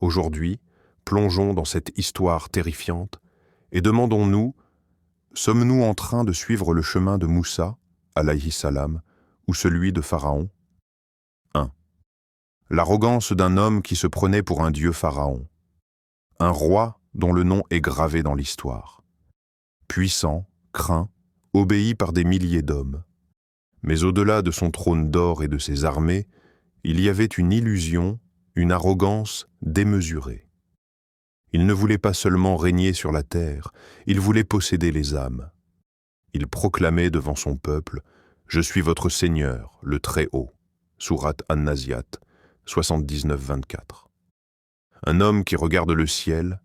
Aujourd'hui, plongeons dans cette histoire terrifiante et demandons-nous, sommes-nous en train de suivre le chemin de Moussa, alayhi salam, ou celui de Pharaon? 1. L'arrogance d'un homme qui se prenait pour un dieu Pharaon. Un roi dont le nom est gravé dans l'histoire. Puissant, craint, obéi par des milliers d'hommes. Mais au-delà de son trône d'or et de ses armées, il y avait une illusion, une arrogance démesurée. Il ne voulait pas seulement régner sur la terre, il voulait posséder les âmes. Il proclamait devant son peuple « Je suis votre Seigneur, le Très-Haut » Sourate An-Naziat, 79-24. Un homme qui regarde le ciel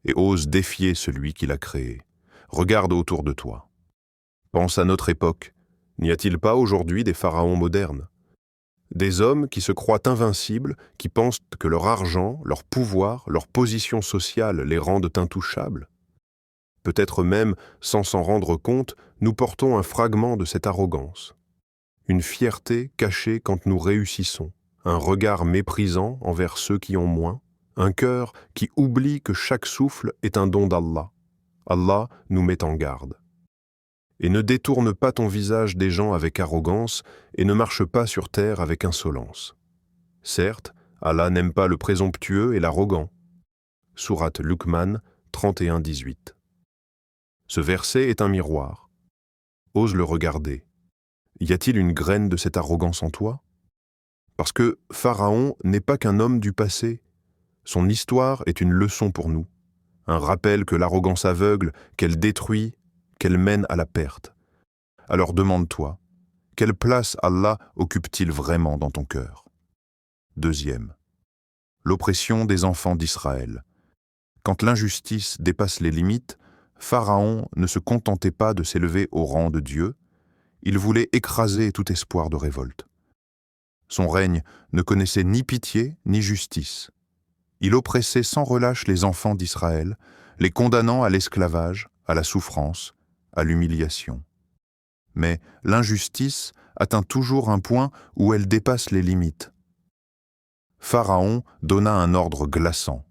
et ose défier celui qui l'a créé. Regarde autour de toi. Pense à notre époque. N'y a-t-il pas aujourd'hui des pharaons modernes? Des hommes qui se croient invincibles, qui pensent que leur argent, leur pouvoir, leur position sociale les rendent intouchables? Peut-être même, sans s'en rendre compte, nous portons un fragment de cette arrogance. Une fierté cachée quand nous réussissons, un regard méprisant envers ceux qui ont moins, un cœur qui oublie que chaque souffle est un don d'Allah. Allah nous met en garde. Et ne détourne pas ton visage des gens avec arrogance et ne marche pas sur terre avec insolence. Certes, Allah n'aime pas le présomptueux et l'arrogant. Sourate Luqman 31-18. Ce verset est un miroir. Ose le regarder. Y a-t-il une graine de cette arrogance en toi? Parce que Pharaon n'est pas qu'un homme du passé. Son histoire est une leçon pour nous. Un rappel que l'arrogance aveugle, qu'elle détruit, qu'elle mène à la perte. Alors demande-toi, quelle place Allah occupe-t-il vraiment dans ton cœur? Deuxième, l'oppression des enfants d'Israël. Quand l'injustice dépasse les limites, Pharaon ne se contentait pas de s'élever au rang de Dieu, il voulait écraser tout espoir de révolte. Son règne ne connaissait ni pitié ni justice. Il oppressait sans relâche les enfants d'Israël, les condamnant à l'esclavage, à la souffrance, à l'humiliation. Mais l'injustice atteint toujours un point où elle dépasse les limites. Pharaon donna un ordre glaçant.